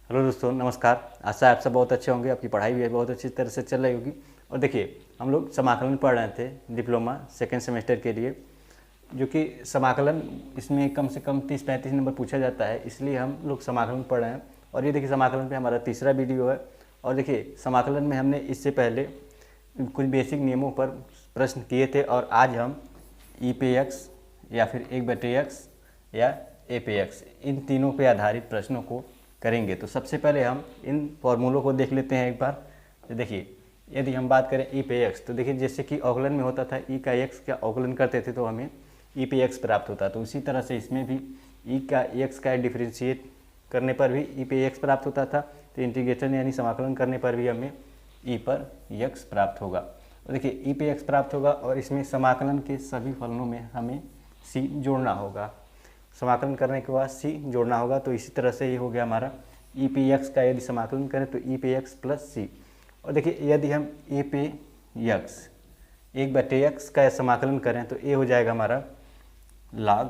Hello दोस्तों, नमस्कार। आशा है आप सब बहुत अच्छे होंगे, आपकी पढ़ाई भी बहुत अच्छी तरह से चल रही होगी। और देखिए, हम लोग समाकलन पढ़ रहे थे डिप्लोमा सेकेंड सेमेस्टर के लिए, जो कि समाकलन इसमें कम से कम 30-35 नंबर पूछा जाता है, इसलिए हम लोग समाकलन पढ़ रहे हैं। और ये देखिए, समाकलन पे हमारा तीसरा वीडियो है। और देखिए, समाकलन में हमने इससे पहले कुछ बेसिक नियमों पर प्रश्न किए थे, और आज हम ई पे एक्स या फिर 1/x या ए पे एक्स, इन तीनों पे आधारित प्रश्नों को करेंगे। तो सबसे पहले हम इन फॉर्मूलों को देख लेते हैं एक बार। तो देखिए, यदि हम बात करें ई पे एक्स, तो देखिए जैसे कि अवकलन में होता था, ई का एक्स का अवकलन करते थे तो हमें ई पे एक्स प्राप्त होता। तो उसी तरह से इसमें भी ई का एक्स का डिफ्रेंशिएट करने पर भी ई पे एक्स प्राप्त होता था। तो इंटीग्रेशन यानी समाकलन करने पर भी हमें ई पर एक्स प्राप्त होगा। और देखिए, ई पे एक्स प्राप्त होगा और इसमें समाकलन के सभी फलनों में हमें सी जोड़ना होगा। समाकलन करने के बाद सी जोड़ना होगा। तो इसी तरह से ये हो गया हमारा ई पे एक्स का यदि समाकलन करें तो ई पे एक्स प्लस सी। और देखिए, यदि हम ए पे एक्स 1/x का समाकलन करें तो ए हो जाएगा हमारा log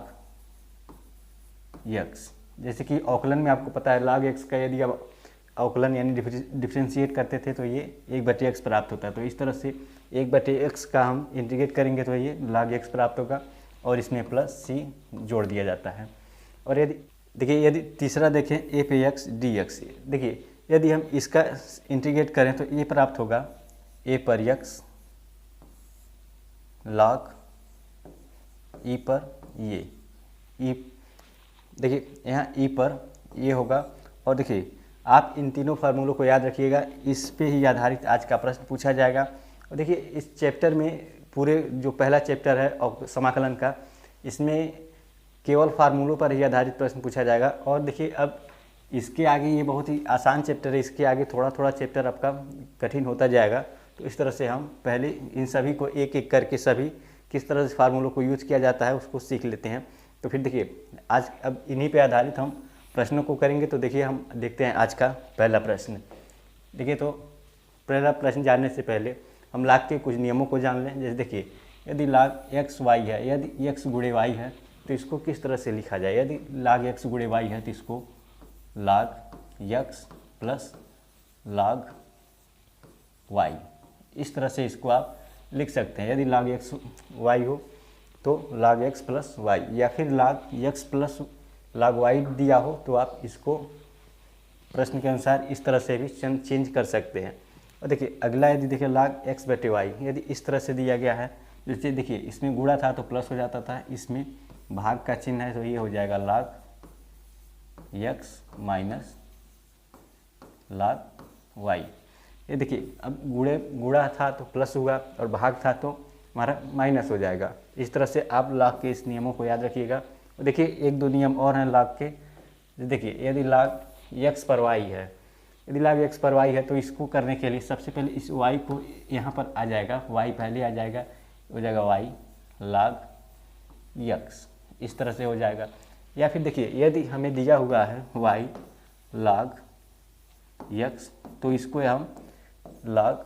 x। जैसे कि अवकलन में आपको पता है log x का यदि आप अवकलन यानी डिफ्रेंशिएट करते थे तो ये 1/x प्राप्त होता है। तो इस तरह से 1/x का हम इंटीग्रेट करेंगे तो ये log x प्राप्त होगा और इसमें प्लस सी जोड़ दिया जाता है। और यदि देखिए, यदि तीसरा देखें ए पे एक्स डी एक्स, देखिए यदि हम इसका इंटीग्रेट करें तो ये प्राप्त होगा ए पर एक्स log ई पर ये ई, देखिए यहाँ ई पर ये होगा। और देखिए, आप इन तीनों फार्मूलों को याद रखिएगा, इस पे ही आधारित आज का प्रश्न पूछा जाएगा। और देखिए, इस चैप्टर में पूरे जो पहला चैप्टर है और समाकलन का, इसमें केवल फार्मूलों पर ही आधारित प्रश्न पूछा जाएगा। और देखिए, अब इसके आगे ये बहुत ही आसान चैप्टर है, इसके आगे थोड़ा थोड़ा चैप्टर आपका कठिन होता जाएगा। तो इस तरह से हम पहले इन सभी को एक एक करके सभी किस तरह से फार्मूलों को यूज किया जाता है उसको सीख लेते हैं। तो फिर देखिए, आज अब इन्हीं पे आधारित हम प्रश्नों को करेंगे। तो देखिए, हम देखते हैं आज का पहला प्रश्न। देखिए, तो पहला प्रश्न जानने से पहले हम लाग के कुछ नियमों को जान लें। जैसे देखिए, यदि लाग एक्स वाई है, यदि एक्स गुणे वाई है तो इसको किस तरह से लिखा जाए। यदि लाग एक्स गुणे वाई है तो इसको लाग एक्स प्लस लाग वाई, इस तरह से इसको आप लिख सकते हैं। यदि लाग एक्स वाई हो तो लाग एक्स प्लस वाई, या फिर लाग एक्स प्लस लाग वाई दिया हो तो आप इसको प्रश्न के अनुसार इस तरह से भी चेंज कर सकते हैं। और देखिए, अगला यदि देखिए लाग एक्स बटे वाई, यदि इस तरह से दिया गया है, जैसे देखिए इसमें गुणा था तो प्लस हो जाता था, इसमें भाग का चिन्ह है तो ये हो जाएगा लाग एक्स माइनस लाग वाई। ये देखिए, अब गुणा था तो प्लस हुआ और भाग था तो हमारा माइनस हो जाएगा। इस तरह से आप लाग के इस नियमों को याद रखिएगा। और देखिए, एक दो नियम और हैं लाग के। देखिए, यदि लाग एक्स पर वाई है, यदि लाग एक्स पर वाई है तो इसको करने के लिए सबसे पहले इस वाई को यहाँ पर आ जाएगा, वाई पहले आ जाएगा, हो जाएगा वाई लाग एक्स, इस तरह से हो जाएगा। या फिर देखिए, यदि हमें दिया हुआ है वाई लाग एक्स तो इसको हम लाग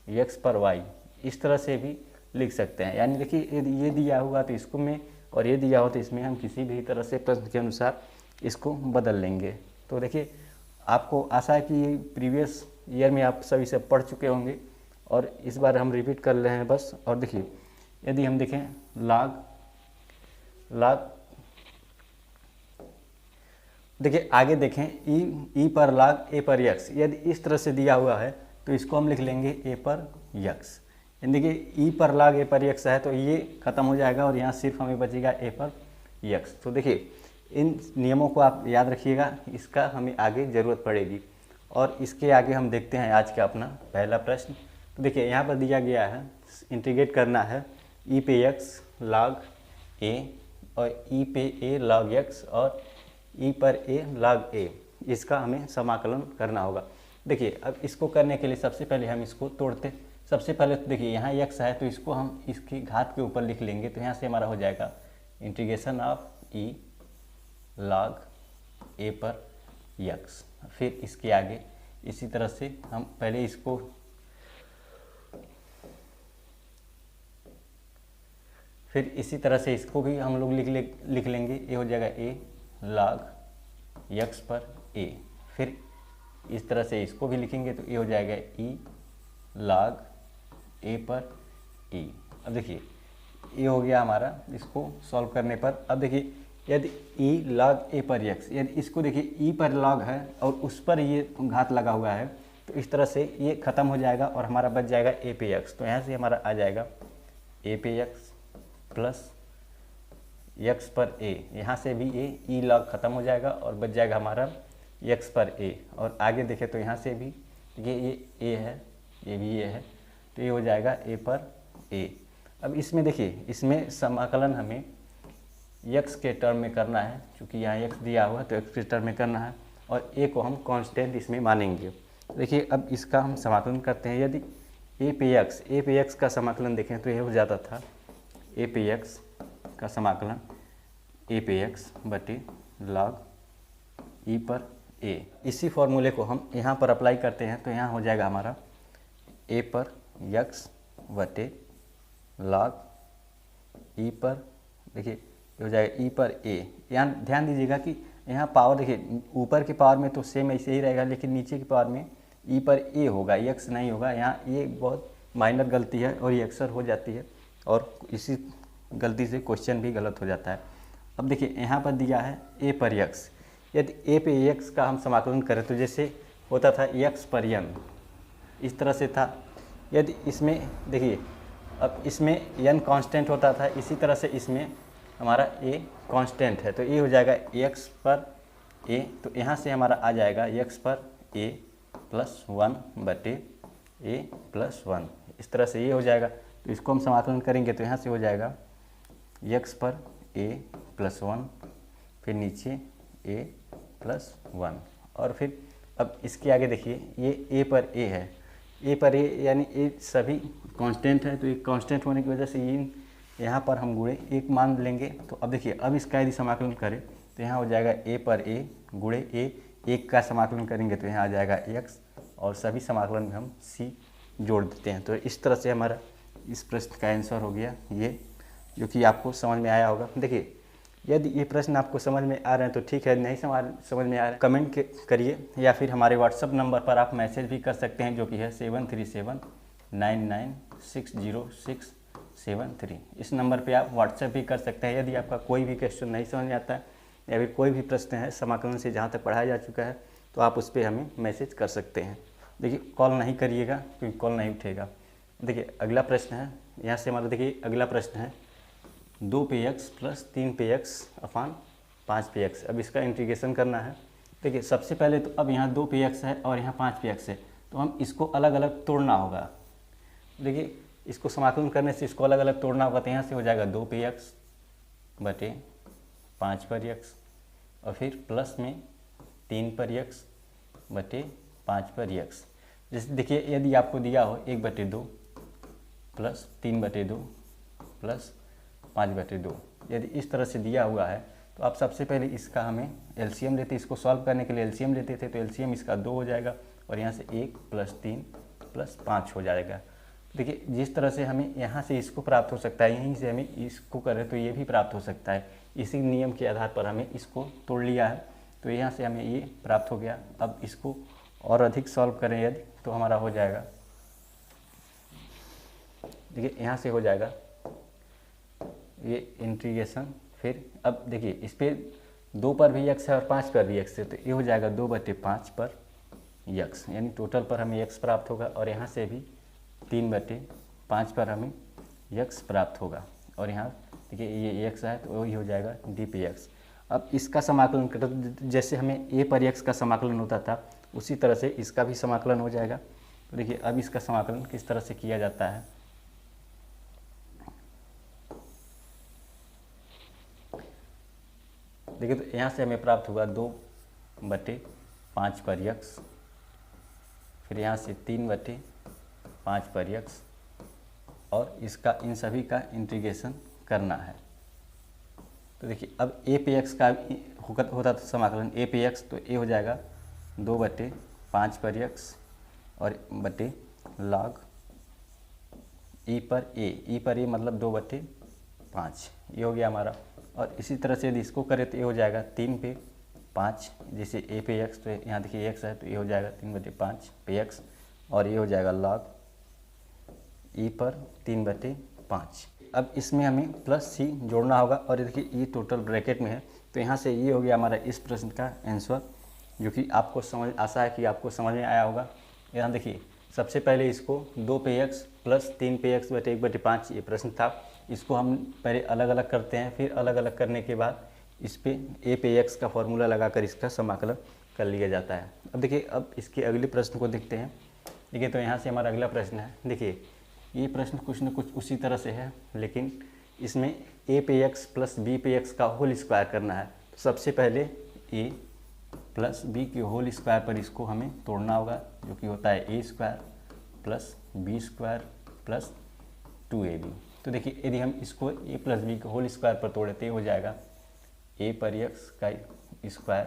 एक्स पर वाई इस तरह से भी लिख सकते हैं। यानी देखिए, यदि ये दिया हुआ तो इसको में, और ये दिया हो तो इसमें हम किसी भी तरह से प्रश्न के अनुसार इसको बदल लेंगे। तो देखिए, आपको आशा है कि प्रीवियस ईयर में आप सभी से पढ़ चुके होंगे और इस बार हम रिपीट कर रहे हैं बस। और देखिए, यदि हम देखें लाग देखिए आगे देखें ई पर लाग ए पर एक्स, यदि इस तरह से दिया हुआ है तो इसको हम लिख लेंगे ए पर एक्स। देखिए, ई पर लाग ए पर एक्स है तो ये खत्म हो जाएगा और यहाँ सिर्फ हमें बचेगा ए पर एक्स। तो देखिए, इन नियमों को आप याद रखिएगा, इसका हमें आगे ज़रूरत पड़ेगी। और इसके आगे हम देखते हैं आज का अपना पहला प्रश्न। तो देखिए, यहाँ पर दिया गया है इंटीग्रेट करना है ई पे एक्स लॉग ए और ई पे ए लॉग एक्स और ई पर ए लॉग ए, इसका हमें समाकलन करना होगा। देखिए, अब इसको करने के लिए सबसे पहले हम इसको तोड़ते। सबसे पहले तो देखिए, यहाँ एक्स है तो इसको हम इसकी घात के ऊपर लिख लेंगे। तो यहाँ से हमारा हो जाएगा इंटीग्रेशन ऑफ ई लॉग ए पर एक्स। फिर इसके आगे इसी तरह से हम पहले इसको फिर इसी तरह से इसको भी हम लोग लिख लेंगे। ये हो जाएगा ए लॉग एक्स पर ए। फिर इस तरह से इसको भी लिखेंगे तो ये हो जाएगा ई log ए पर ई। अब देखिए ये हो गया हमारा, इसको सॉल्व करने पर अब देखिए यदि ई log ए पर एक्स, यदि इसको देखिए ई पर log है और उस पर ये घात लगा हुआ है तो इस तरह से ये ख़त्म हो जाएगा और हमारा बच जाएगा ए पे एक्स। तो यहाँ से हमारा आ जाएगा ए पे एक्स प्लस एक्स पर ए, यहाँ से भी ए ई log ख़त्म हो जाएगा और बच जाएगा हमारा एक्स पर ए। और आगे देखें तो यहाँ से भी ये ए है, ये भी ए है, तो ये हो जाएगा ए पर ए। अब इसमें देखिए इसमें समाकलन हमें x के टर्म में करना है, क्योंकि यहाँ x दिया हुआ है तो x के टर्म में करना है और a को हम कांस्टेंट इसमें मानेंगे। देखिए अब इसका हम समाकलन करते हैं। यदि a पे x का समाकलन देखें तो ये हो जाता था a पे x का समाकलन a पे x बटे log e पर a। इसी फॉर्मूले को हम यहाँ पर अप्लाई करते हैं तो यहाँ हो जाएगा हमारा a पर x बटे log e पर, देखिए हो जाएगा ई पर ए। यहाँ ध्यान दीजिएगा कि यहाँ पावर देखिए ऊपर के पावर में तो सेम ऐसे ही रहेगा, लेकिन नीचे की पावर में ई पर ए होगा, एक्स नहीं होगा। यहाँ ये बहुत माइनर गलती है और ये अक्सर हो जाती है और इसी गलती से क्वेश्चन भी गलत हो जाता है। अब देखिए यहाँ पर दिया है ए पर एक्स, यदि ए पे एक्स का हम समाकलन करें तो जैसे होता था एक्स पर एन, इस तरह से था। यदि इसमें देखिए अब इसमें एन कांस्टेंट होता था, इसी तरह से इसमें हमारा ए कांस्टेंट है तो ये हो जाएगा एक्स पर ए। तो यहाँ से हमारा आ जाएगा एक्स पर ए प्लस 1 बटे ए प्लस 1, इस तरह से ये हो जाएगा। तो इसको हम समाकलन करेंगे तो यहाँ से हो जाएगा एक्स पर ए प्लस 1, फिर नीचे ए प्लस 1 और फिर अब इसके आगे देखिए ये ए पर ए है, ए पर ए यानी ए सभी कांस्टेंट है, तो ये कांस्टेंट होने की वजह से ये यहाँ पर हम गुणे एक मान लेंगे। तो अब देखिए अब इसका यदि समाकलन करें तो यहाँ हो जाएगा ए पर ए गुणे ए, एक का समाकलन करेंगे तो यहाँ आ जाएगा एक्स और सभी समाकलन में हम सी जोड़ देते हैं। तो इस तरह से हमारा इस प्रश्न का आंसर हो गया ये, जो कि आपको समझ में आया होगा। देखिए यदि ये प्रश्न आपको समझ में आ रहे हैं तो ठीक है, नहीं समझ में आ रहे हैं कमेंट करिए या फिर हमारे व्हाट्सअप नंबर पर आप मैसेज भी कर सकते हैं, जो कि है 7379960673। इस नंबर पे आप व्हाट्सएप भी कर सकते हैं। यदि आपका कोई भी क्वेश्चन नहीं समझ में आता है या फिर कोई भी प्रश्न है समाकलन से जहाँ तक पढ़ाया जा चुका है तो आप उस पर हमें मैसेज कर सकते हैं। देखिए कॉल नहीं करिएगा क्योंकि कॉल नहीं उठेगा। देखिए अगला प्रश्न है, यहाँ से हमारा देखिए अगला प्रश्न है 2 पे एक्स प्लस 3 पे एक्स अपान 5 पे एक्स। अब इसका इंटीग्रेशन करना है। देखिए सबसे पहले तो अब यहाँ 2 पे एक्स है और यहाँ 5 पे एक्स है, तो हम इसको अलग अलग तोड़ना होगा। देखिए इसको समाकलन करने से इसको अलग अलग तोड़ना होगा, तो यहाँ से हो जाएगा 2 पे एक्स बटे 5 पर एक्स और फिर प्लस में 3 पर एक्स बटे 5 पर एक्स। जैसे देखिए यदि आपको दिया हो 1/2 प्लस 3/2 प्लस 5/2, यदि इस तरह से दिया हुआ है तो आप सबसे पहले इसका हमें एलसीएम लेते, इसको सॉल्व करने के लिए एलसीएम लेते थे, तो एलसीएम इसका 2 हो जाएगा और यहाँ से 1 + 3 + 5 हो जाएगा। देखिए जिस तरह से हमें यहाँ से इसको प्राप्त हो सकता है, यहीं से हमें इसको करें तो ये भी प्राप्त हो सकता है। इसी नियम के आधार पर हमें इसको तोड़ लिया है, तो यहाँ से हमें ये प्राप्त हो गया। अब इसको और अधिक सॉल्व करें यदि तो हमारा हो जाएगा, देखिए यहाँ से हो जाएगा ये इंटीग्रेशन। फिर अब देखिए इस पर 2 पर भी एक्स है और 5 पर भी एक्स है, तो ये हो जाएगा 2/5 पर एक्स, यानी टोटल पर हमें एक्स प्राप्त होगा और यहाँ से भी 3/5 पर हमें एक्स प्राप्त होगा और यहाँ देखिए ये एक्स है तो वही हो जाएगा डी पे एक्स। अब इसका समाकलन करें, जैसे हमें ए पर एक्स का समाकलन होता था उसी तरह से इसका भी समाकलन हो जाएगा। तो देखिए अब इसका समाकलन किस तरह से किया जाता है। देखिए तो यहाँ से हमें प्राप्त हुआ 2/5 पर एक्स, फिर यहाँ से 3/5 पर एक्स और इसका इन सभी का इंटीग्रेशन करना है। तो देखिए अब ए पे एक्स का होता था समाकलन ए पे एक्स, तो ए हो जाएगा 2/5 पर एक्स और बटे log ई पर ए मतलब 2/5, ये हो गया हमारा। और इसी तरह से यदि इसको करें तो ये हो जाएगा 3/5 5, जैसे ए पे एक्स, तो यहाँ देखिए एक्स है तो ये हो जाएगा 3/5 पे एक्स, और ये हो जाएगा लॉग ई पर 3/5। अब इसमें हमें प्लस सी जोड़ना होगा, और देखिए ये टोटल ब्रैकेट में है, तो यहाँ से ये हो गया हमारा इस प्रश्न का आंसर, जो कि आपको समझ आशा है कि आपको समझ में आया होगा। यहाँ देखिए सबसे पहले इसको 2 पे एक्स प्लस 3 पे एक्स बटे 1/5 ये प्रश्न था, इसको हम पहले अलग अलग करते हैं, फिर अलग अलग करने के बाद इस पे ए पे एक्स का फॉर्मूला लगाकर इसका समाकलन कर लिया जाता है। अब देखिए अब इसके अगले प्रश्न को देखते हैं। देखिए तो यहाँ से हमारा अगला प्रश्न है, देखिए ये प्रश्न कुछ न कुछ उसी तरह से है, लेकिन इसमें ए पे एक्स प्लस बी पे एक्स का होल स्क्वायर करना है। तो सबसे पहले ए प्लस बी के होल स्क्वायर पर इसको हमें तोड़ना होगा, जो कि होता है a square plus b square plus 2ab। तो देखिए यदि हम इसको ए प्लस बी के होल स्क्वायर पर तोड़े तो हो जाएगा ए पर एक्स का स्क्वायर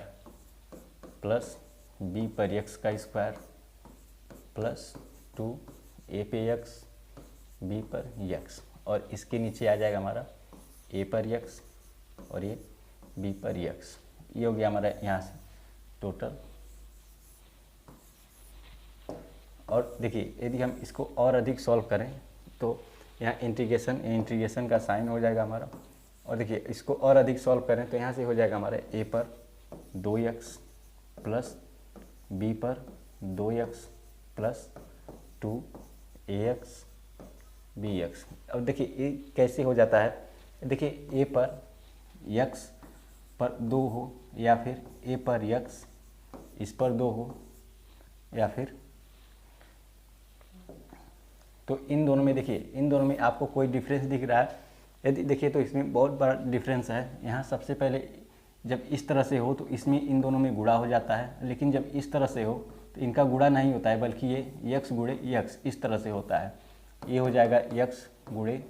प्लस बी पर एक्स का स्क्वायर प्लस 2 ए पे एक्स बी पर एक्स, और इसके नीचे आ जाएगा हमारा ए पर एक्स और ये बी पर एक्स। ये हो गया हमारा यहाँ से टोटल। और देखिए यदि हम इसको और अधिक सॉल्व करें तो यहाँ इंटीग्रेशन का साइन हो जाएगा हमारा, और देखिए इसको और अधिक सॉल्व करें तो यहाँ से हो जाएगा हमारा ए पर 2x प्लस बी पर 2x प्लस 2ax bx। अब देखिए ये कैसे हो जाता है, देखिए ए पर x पर 2 हो, या फिर ए पर x इस पर 2 हो, या फिर तो इन दोनों में देखिए इन दोनों में आपको कोई डिफरेंस दिख रहा है। यदि देखिए तो इसमें बहुत बड़ा डिफरेंस है। यहाँ सबसे पहले जब इस तरह से हो तो इसमें इन दोनों में गुणा हो जाता है, लेकिन जब इस तरह से हो तो इनका गुणा नहीं होता है, बल्कि ये x गुणे x इस तरह से होता है। ये हो जाएगा x गुणे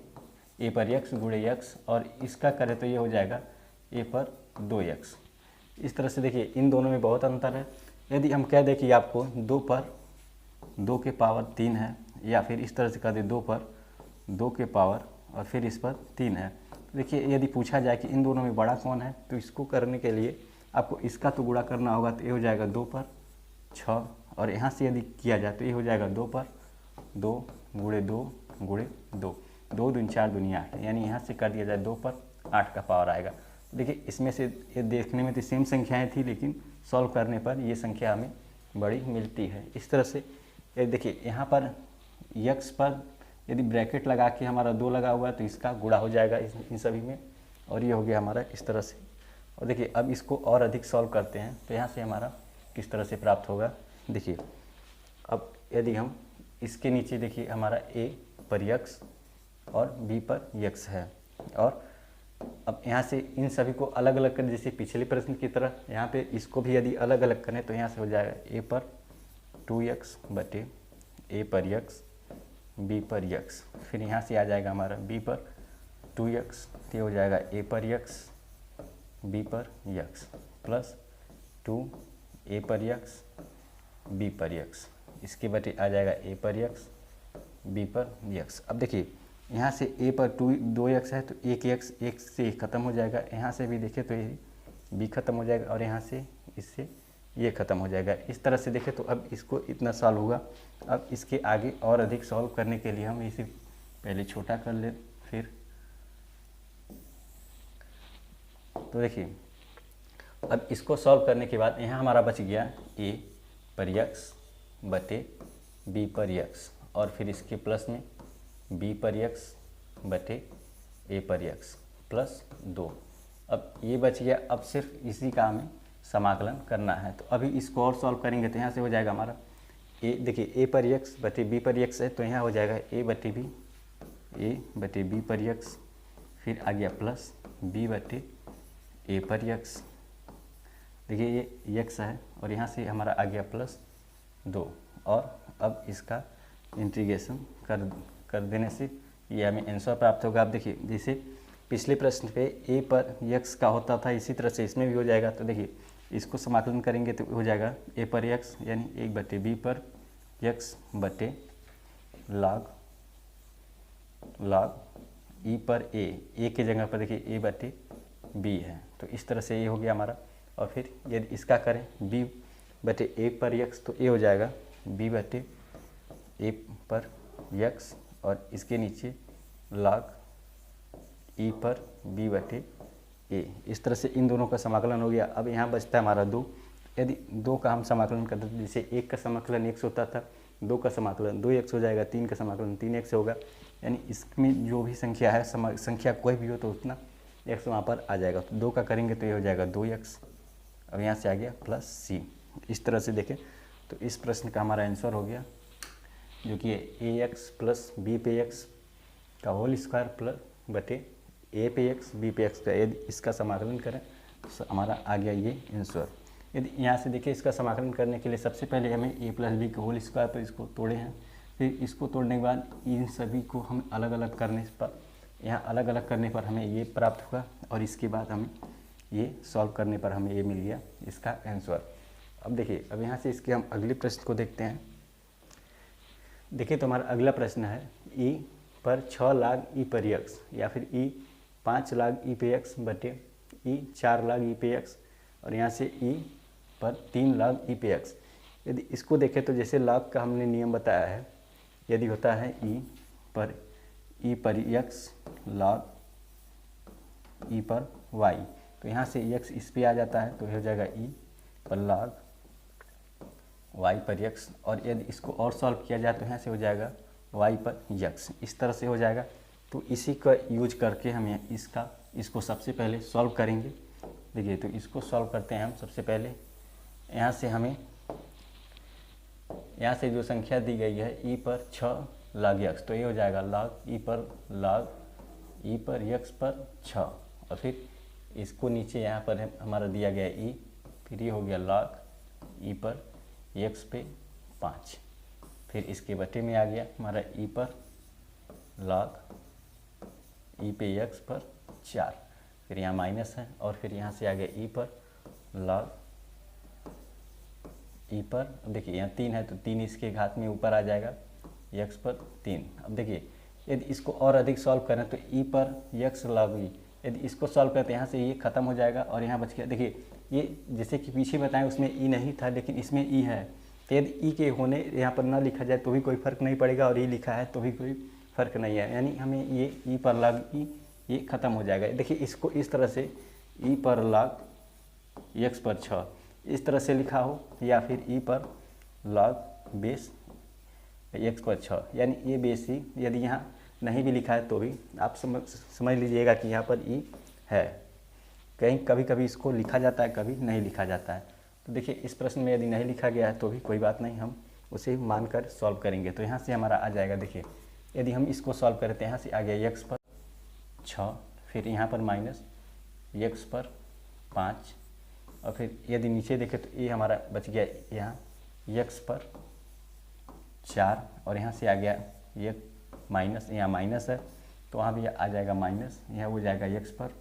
ए पर x गुणे x, और इसका करें तो ये हो जाएगा ए पर 2x। इस तरह से देखिए इन दोनों में बहुत अंतर है। यदि हम कह दें कि आपको 2 पर 2 के पावर 3 है, या फिर इस तरह से कह दें 2 पर 2 के पावर और फिर इस पर 3 है, तो देखिए यदि पूछा जाए कि इन दोनों में बड़ा कौन है, तो इसको करने के लिए आपको इसका तो गुणा करना होगा, तो ये हो जाएगा 2 पर 6, और यहाँ से यदि किया जाए तो ये हो जाएगा 2 पर 2 गुणे 2 गुणे 2, 2 दूनी 4 दूनी 8, यानी यहाँ से कर दिया जाए 2 पर 8 का पावर आएगा। देखिए इसमें से ये देखने में तो सेम संख्याएँ थी, लेकिन सॉल्व करने पर ये संख्या हमें बड़ी मिलती है। इस तरह से ये देखिए यहाँ पर x पर यदि ब्रैकेट लगा के हमारा 2 लगा हुआ है तो इसका गुणा हो जाएगा इन सभी में, और ये हो गया हमारा इस तरह से। और देखिए अब इसको और अधिक सॉल्व करते हैं तो यहाँ से हमारा किस तरह से प्राप्त होगा। देखिए अब यदि हम इसके नीचे देखिए हमारा a पर x और b पर x है, और अब यहाँ से इन सभी को अलग अलग करें, जैसे पिछले प्रश्न की तरह यहाँ पे इसको भी यदि अलग अलग करें तो यहाँ से हो जाएगा a पर 2x बटे a पर x b पर x, फिर यहाँ से आ जाएगा हमारा b पर 2x, तो हो जाएगा a पर x b पर x प्लस 2 a पर x b पर x, इसके बटे आ जाएगा a पर x b पर x। अब देखिए यहाँ से a पर 2x है तो एक x से ख़त्म हो जाएगा, यहाँ से भी देखें तो ये b ख़त्म हो जाएगा, और यहाँ से इससे ये ख़त्म हो जाएगा। इस तरह से देखें तो अब इसको इतना सॉल्व होगा। अब इसके आगे और अधिक सॉल्व करने के लिए हम इसे पहले छोटा कर लें, फिर तो देखिए अब इसको सॉल्व करने के बाद यहाँ हमारा बच गया a पर x बटे b पर x, और फिर इसके प्लस में b पर x बटे a पर x प्लस 2। अब ये बच गया, अब सिर्फ इसी का हमें समाकलन करना है। तो अभी इसको और सॉल्व करेंगे तो यहाँ से हो जाएगा हमारा a, देखिए a पर x बटे b पर x है, तो यहाँ हो जाएगा a बटे b पर x, फिर आ गया प्लस b बटे a पर x, देखिए ये x है, और यहाँ से हमारा आ गया प्लस 2, और अब इसका इंटीग्रेशन कर देने से ये हमें आंसर प्राप्त होगा। आप देखिए जैसे पिछले प्रश्न पे a पर x का होता था, इसी तरह से इसमें भी हो जाएगा। तो देखिए इसको समाकलन करेंगे तो हो जाएगा a पर x यानी 1 बटे b पर x बटे log e पर a के जगह पर देखिए a बटे b है। तो इस तरह से ये हो गया हमारा और फिर यदि इसका करें b बटे a पर x तो a हो जाएगा b बटे a पर x और इसके नीचे log e पर b बटे a। इस तरह से इन दोनों का समाकलन हो गया। अब यहाँ बचता है हमारा 2। यदि 2 का हम समाकलन करते थे, जैसे 1 का समाकलन x होता था, 2 का समाकलन 2x हो जाएगा, 3 का समाकलन 3x होगा। यानी इसमें जो भी संख्या है, संख्या कोई भी हो तो उतना x वहाँ पर आ जाएगा। तो 2 का करेंगे तो ये हो जाएगा 2x। अब यहाँ से आ गया प्लस c। इस तरह से देखें तो इस प्रश्न का हमारा आंसर हो गया, जो कि ax प्लस b पे x का होल स्क्वायर प्लस बटे a पे x b पे x का। यदि इसका समाकलन करें तो हमारा आ गया ये आंसर। यदि यहाँ से देखिए इसका समाकलन करने के लिए सबसे पहले हमें a प्लस बी का होल स्क्वायर पर इसको तोड़े हैं, फिर इसको तोड़ने के बाद इन सभी को हम अलग अलग करने पर, यहाँ अलग अलग करने पर हमें ये प्राप्त हुआ और इसके बाद हमें ये सॉल्व करने पर हमें ये मिल गया इसका आंसर। अब देखिए, अब यहाँ से इसके हम अगले प्रश्न को देखते हैं। देखिए तो हमारा अगला प्रश्न है e पर 6 लाख e पर x या फिर e 5 लाख e पे x बटे e 4 लाख e पे x और यहाँ से e पर 3 लाख e पे x। यदि इसको देखें तो जैसे लाख का हमने नियम बताया है, यदि होता है e पर x log e पर y, तो यहाँ से x इस पे आ जाता है तो हो जाएगा e पर log y पर x। और यदि इसको और सॉल्व किया जाए तो यहाँ से हो जाएगा y पर x। इस तरह से हो जाएगा। तो इसी का यूज करके हम इसको सबसे पहले सॉल्व करेंगे। देखिए तो इसको सॉल्व करते हैं हम। सबसे पहले यहाँ से हमें, यहाँ से जो संख्या दी गई है e पर 6 log x, तो ये हो जाएगा log e पर x पर 6 और फिर इसको नीचे यहाँ पर हमारा दिया गया e, फिर ये हो गया log e पर x पे 5, फिर इसके बटे में आ गया हमारा e पर log e पे x पर 4, फिर यहाँ माइनस है और फिर यहाँ से आ गया e पर log e पर, अब देखिए यहाँ 3 है तो 3 इसके घात में ऊपर आ जाएगा x पर 3। अब देखिए यदि इसको और अधिक सॉल्व करें तो e पर x log e, यदि इसको सॉल्व करें तो यहाँ से ये खत्म हो जाएगा और यहाँ बच गया। देखिए ये जैसे कि पीछे बताएं उसमें e नहीं था लेकिन इसमें e है, तो यदि e के होने यहाँ पर ना लिखा जाए तो भी कोई फ़र्क नहीं पड़ेगा और e लिखा है तो भी कोई फ़र्क नहीं है, यानी हमें ये e पर log e ये ख़त्म हो जाएगा। देखिए इसको इस तरह से e पर log x पर 6 इस तरह से लिखा हो या फिर e पर log बेस x पर 6, यानी ये बेस ही यदि यहाँ नहीं भी लिखा है तो भी आप समझ लीजिएगा कि यहाँ पर e है। कहीं कभी कभी इसको लिखा जाता है, कभी नहीं लिखा जाता है। तो देखिए इस प्रश्न में यदि नहीं लिखा गया है तो भी कोई बात नहीं, हम उसे मानकर सॉल्व करेंगे। तो यहाँ से हमारा आ जाएगा, देखिए यदि हम इसको सॉल्व करें तो यहाँ से आ गया x पर 6, फिर यहाँ पर माइनस x पर 5 और फिर यदि नीचे देखें तो ये हमारा बच गया यहाँ x पर 4 और यहाँ से आ गया ये माइनस, यहाँ माइनस है तो वहाँ भी आ जाएगा माइनस, यहाँ हो जाएगा x पर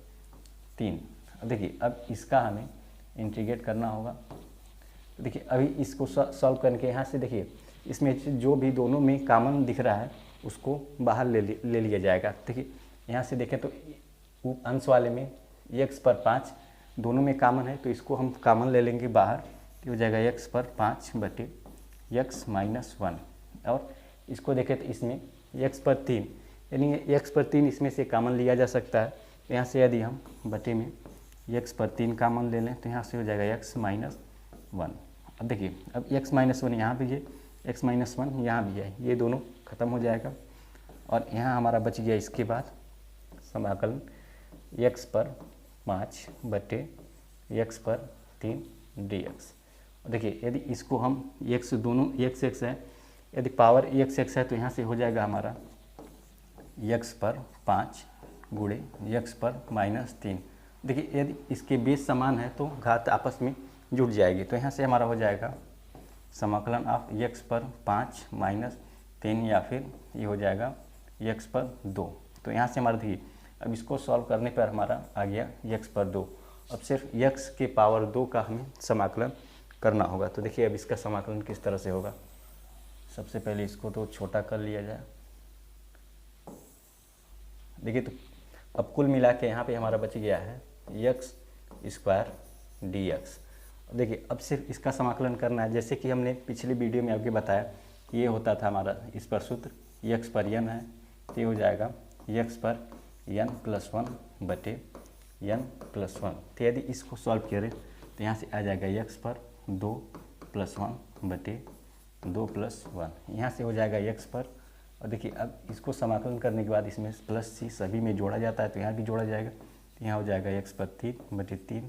3। अब देखिए अब इसका हमें इंटीग्रेट करना होगा। तो देखिए अभी इसको सॉल्व करने के यहाँ से देखिए इसमें जो भी दोनों में कॉमन दिख रहा है उसको बाहर ले लिया जाएगा। देखिए यहाँ से देखें तो अंश वाले में x पर 5 दोनों में कॉमन है तो इसको हम कॉमन ले लेंगे बाहर, तो हो जाएगा x पर 5 बटे x माइनस 1। और इसको देखें तो इसमें x पर 3, यानी x पर 3 इसमें से कॉमन लिया जा सकता है। यहाँ से यदि हम बटे में x पर 3 कॉमन ले लें तो यहाँ से हो जाएगा x माइनस 1। अब देखिए अब x माइनस 1 यहाँ भी है, x माइनस 1 यहाँ भी है, ये दोनों ख़त्म हो जाएगा और यहाँ हमारा बच गया इसके बाद समाकलन x पर 5 बटे x पर 3 dx। देखिए यदि इसको हम x दोनों x है, यदि पावर x है तो यहाँ से हो जाएगा हमारा x पर 5 गुणे x पर माइनस 3। देखिए यदि इसके बेस समान है तो घात आपस में जुड़ जाएगी, तो यहाँ से हमारा हो जाएगा समाकलन ऑफ x पर 5 माइनस 3 या फिर ये हो जाएगा x पर 2। तो यहाँ से हमारा देखिए अब इसको सॉल्व करने पर हमारा आ गया x पर 2। अब सिर्फ x के पावर 2 का हमें समाकलन करना होगा। तो देखिए अब इसका समाकलन किस तरह से होगा। सबसे पहले इसको तो छोटा कर लिया जाए। देखिए तो अब कुल मिला के यहाँ पे हमारा बच गया है x स्क्वायर dx। देखिए अब सिर्फ इसका समाकलन करना है, जैसे कि हमने पिछली वीडियो में आपके बताया ये होता था हमारा इस पर सूत्र x पर n है, तो ये हो जाएगा x पर n+1 बटे n+1। तो यदि इसको सॉल्व करें तो यहाँ से आ जाएगा x पर 2+1 बटे 2+1। यहाँ से हो जाएगा x पर, और देखिए अब इसको समाकलन करने के बाद इसमें +c सभी में जोड़ा जाता है तो यहाँ भी जोड़ा जाएगा, तो यहाँ हो जाएगा x पर 3 बटे 3,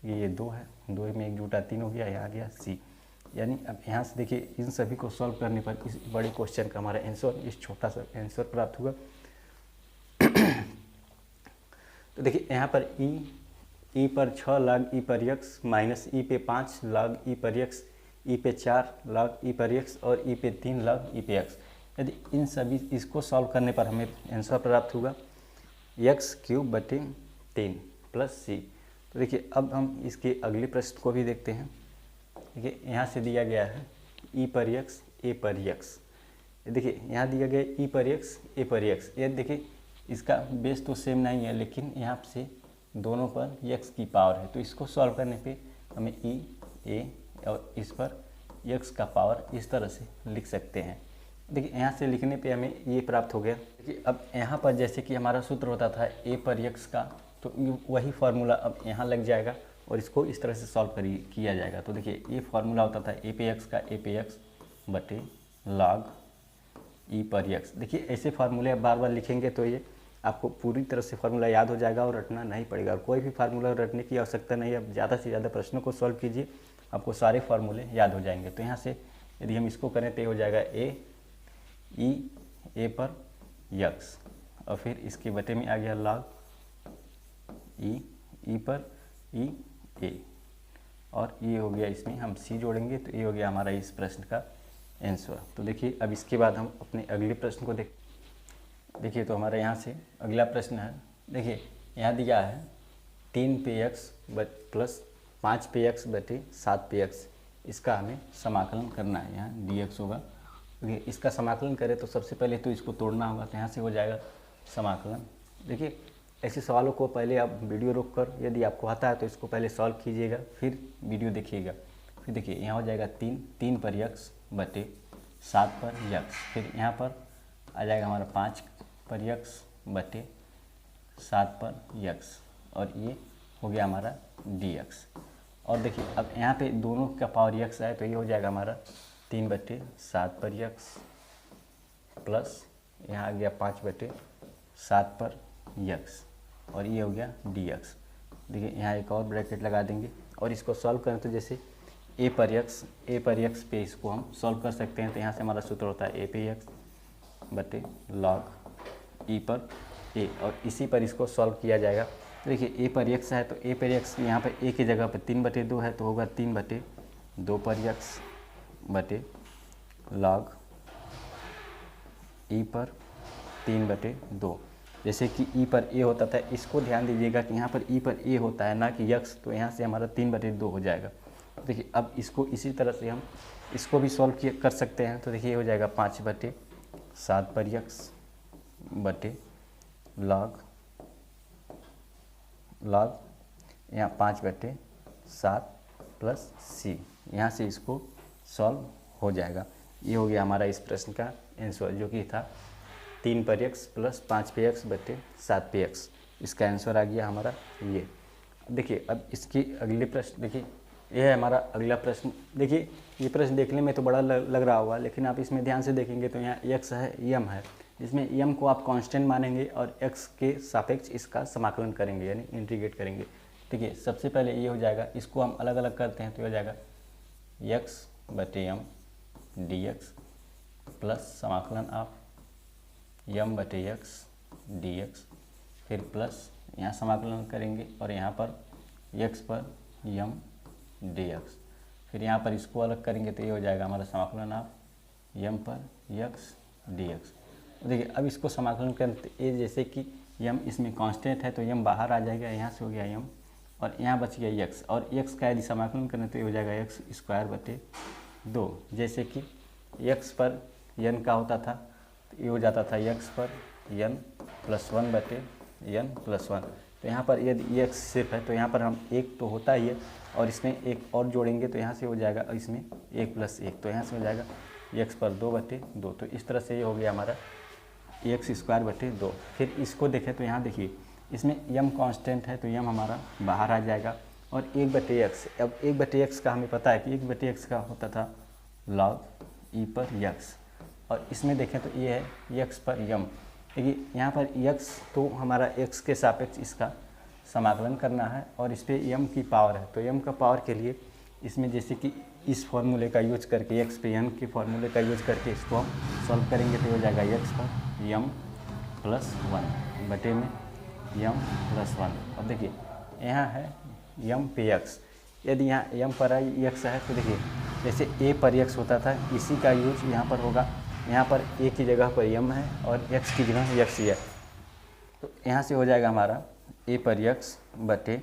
ये 2 है, 2 में 1 जुटा 3 हो गया, यहाँ आ गया c। यानी अब यहाँ से देखिए इन सभी को सॉल्व करने पर इस बड़े क्वेश्चन का हमारा आंसर इस छोटा सा आंसर प्राप्त हुआ। तो देखिए यहाँ पर ई पर 6 log e पर x माइनस ई पे 5 log e पर x, ई पे 4 log e पर x और ई पे 3 log e पे x। यदि इन सभी इसको सॉल्व करने पर हमें आंसर प्राप्त होगा x³ बटे 3 प्लस c। तो देखिए अब हम इसके अगले प्रश्न को भी देखते हैं। देखिए यहाँ से दिया गया है e पर x a पर x। देखिए यहाँ दिया गया e पर x a पर x। ये देखिए इसका बेस तो सेम नहीं है, लेकिन यहाँ से दोनों पर x की पावर है, तो इसको सॉल्व करने पे हमें e a और इस पर x का पावर इस तरह से लिख सकते हैं। देखिए यहाँ से लिखने पे हमें ये प्राप्त हो गया। देखिए अब यहाँ पर जैसे कि हमारा सूत्र होता था a पर x का, तो वही फार्मूला अब यहाँ लग जाएगा और इसको इस तरह से सॉल्व किया जाएगा। तो देखिए ये फार्मूला होता था a पे x का a पे x बटे log e पर x। देखिए ऐसे फार्मूले बार बार लिखेंगे तो ये आपको पूरी तरह से फार्मूला याद हो जाएगा और रटना नहीं पड़ेगा, और कोई भी फार्मूला रटने की आवश्यकता नहीं है। अब ज़्यादा से ज़्यादा प्रश्नों को सॉल्व कीजिए, आपको सारे फार्मूले याद हो जाएंगे। तो यहाँ से यदि हम इसको करें तो ये हो जाएगा a पर x, और फिर इसके बटे में आ गया log e पर a, और ये हो गया, इसमें हम c जोड़ेंगे तो ये हो गया हमारा इस प्रश्न का आंसर। तो देखिए अब इसके बाद हम अपने अगले प्रश्न को देखिए तो हमारा यहाँ से अगला प्रश्न है। देखिए यहाँ दिया है 3 पे x प्लस 5 पे x बटे 7 पे x, इसका हमें समाकलन करना है। यहाँ dx होगा। देखिए इसका समाकलन करें तो सबसे पहले तो इसको तोड़ना होगा, तो यहाँ से हो जाएगा समाकलन। देखिए ऐसे सवालों को पहले आप वीडियो रोक कर यदि आपको आता है तो इसको पहले सॉल्व कीजिएगा, फिर वीडियो देखिएगा। फिर देखिए यहाँ हो जाएगा 3 पर x बटे 7 पर x, फिर यहाँ पर आ जाएगा हमारा 5 पर x बटे 7 पर x, और ये हो गया हमारा dx। और देखिए अब यहाँ पे दोनों का पावर x है तो ये हो जाएगा हमारा 3 बटे 7 पर x प्लस यहाँ आ गया 5 बटे 7 पर x, और ये हो गया dx। देखिए यहाँ एक और ब्रैकेट लगा देंगे और इसको सॉल्व करें तो जैसे a पर x पे इसको हम सॉल्व कर सकते हैं। तो यहाँ से हमारा सूत्र होता है a पे x बटे log e पर a, और इसी पर इसको सॉल्व किया जाएगा। तो देखिए a पर x है तो a पर x यहाँ पर a की जगह पर 3 बटे 2 है, तो होगा 3 बटे 2 पर x बटे log e पर 3 बटे 2। जैसे कि e पर a होता था, इसको ध्यान दीजिएगा कि यहाँ पर e पर a होता है ना कि x, तो यहाँ से हमारा 3 बटे 2 हो जाएगा। देखिए अब इसको इसी तरह से हम इसको भी सॉल्व कर सकते हैं। तो देखिए ये हो जाएगा 5 बटे 7 पर x बटे log यहाँ 5 बटे 7 प्लस c, यहाँ से इसको सॉल्व हो जाएगा। ये हो गया हमारा इस प्रश्न का आंसर, जो कि था 3 पर x प्लस 5 पे x बटे 7 पे x। इसका आंसर आ गया हमारा ये। देखिए अब इसके अगले प्रश्न देखिए, यह है हमारा अगला प्रश्न। देखिए ये प्रश्न देखने में तो बड़ा लग रहा होगा, लेकिन आप इसमें ध्यान से देखेंगे तो यहाँ x है, m है, जिसमें m को आप कांस्टेंट मानेंगे और x के सापेक्ष इसका समाकलन करेंगे, यानी इंटीग्रेट करेंगे। देखिए सबसे पहले ये हो जाएगा, इसको हम अलग अलग करते हैं तो हो जाएगा x बटे m dx प्लस समाकलन आप m बटे x dx, फिर प्लस यहाँ समाकलन करेंगे और यहाँ पर x पर m dx, फिर यहाँ पर इसको अलग करेंगे तो ये हो जाएगा हमारा समाकलन आप m पर x dx। देखिए अब इसको समाकलन करते ये जैसे कि m इसमें कांस्टेंट है तो m बाहर आ जाएगा, यहाँ से हो गया m और यहाँ बच गया x, और x का यदि समाकलन करें तो ये हो जाएगा x स्क्वायर बटे 2। जैसे कि x पर n का होता था तो ये हो जाता था x पर n+1 बटे n+1, तो यहाँ पर यदि ये एक्स सिर्फ है तो यहाँ पर हम एक तो होता ही है और इसमें एक और जोड़ेंगे तो यहाँ से हो जाएगा इसमें 1 + 1, तो यहाँ से हो जाएगा एक्स पर 2/2। तो इस तरह से ये हो गया हमारा x²/2। फिर इसको देखें तो यहाँ देखिए इसमें यम कांस्टेंट है तो यम हमारा बाहर आ जाएगा और 1/x। अब 1/x का हमें पता है कि 1/x का होता था log e पर x, और इसमें देखें तो ये है x पर यम। देखिए यहाँ पर x तो हमारा x के सापेक्ष इसका समाकलन करना है और इस पर यम की पावर है, तो यम का पावर के लिए इसमें जैसे कि इस फॉर्मूले का यूज करके x पे यम के फॉर्मूले का यूज करके इसको हम सॉल्व करेंगे तो हो जाएगा x पर यम + 1 बटे में यम + 1। अब देखिए यहाँ है यम पे x, यदि यहाँ यम पर x है तो देखिए जैसे a पर x होता था इसी का यूज यहाँ पर होगा। यहाँ पर a की जगह पर यम है और x की जगह x है, तो यहाँ से हो जाएगा हमारा a पर x बटे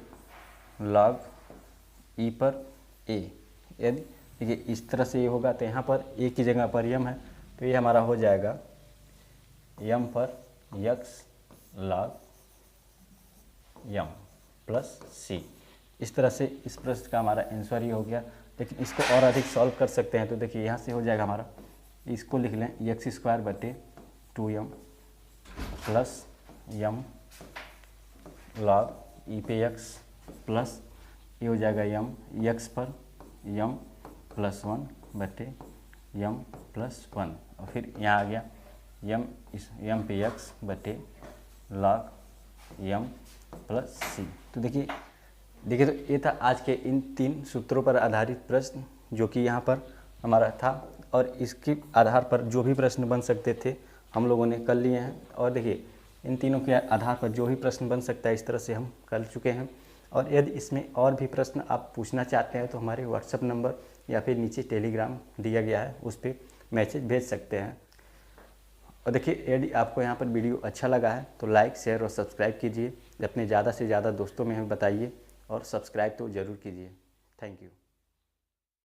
log e पर a। यदि देखिए इस तरह से ये होगा तो यहाँ पर a की जगह पर यम है तो ये हमारा हो जाएगा यम पर x log यम प्लस c। इस तरह से इस प्रश्न का हमारा आंसर ही हो गया, लेकिन इसको और अधिक सॉल्व कर सकते हैं। तो देखिए यहाँ से हो जाएगा हमारा, इसको लिख लें x²/2m प्लस यम log e पे x प्लस ये हो जाएगा यम x पर यम + 1 बटे यम + 1, और फिर यहाँ आ गया यम पे x बटे log यम + c। तो देखिए तो ये था आज के इन 3 सूत्रों पर आधारित प्रश्न जो कि यहाँ पर हमारा था, और इसके आधार पर जो भी प्रश्न बन सकते थे हम लोगों ने कर लिए हैं। और देखिए इन तीनों के आधार पर जो भी प्रश्न बन सकता है इस तरह से हम कर चुके हैं। और यदि इसमें और भी प्रश्न आप पूछना चाहते हैं तो हमारे व्हाट्सएप नंबर या फिर नीचे टेलीग्राम दिया गया है उस पर मैसेज भेज सकते हैं। और देखिए यदि आपको यहाँ पर वीडियो अच्छा लगा है तो लाइक, शेयर और सब्सक्राइब कीजिए, अपने ज़्यादा से ज़्यादा दोस्तों में हमें बताइए और सब्सक्राइब तो ज़रूर कीजिए। Thank you.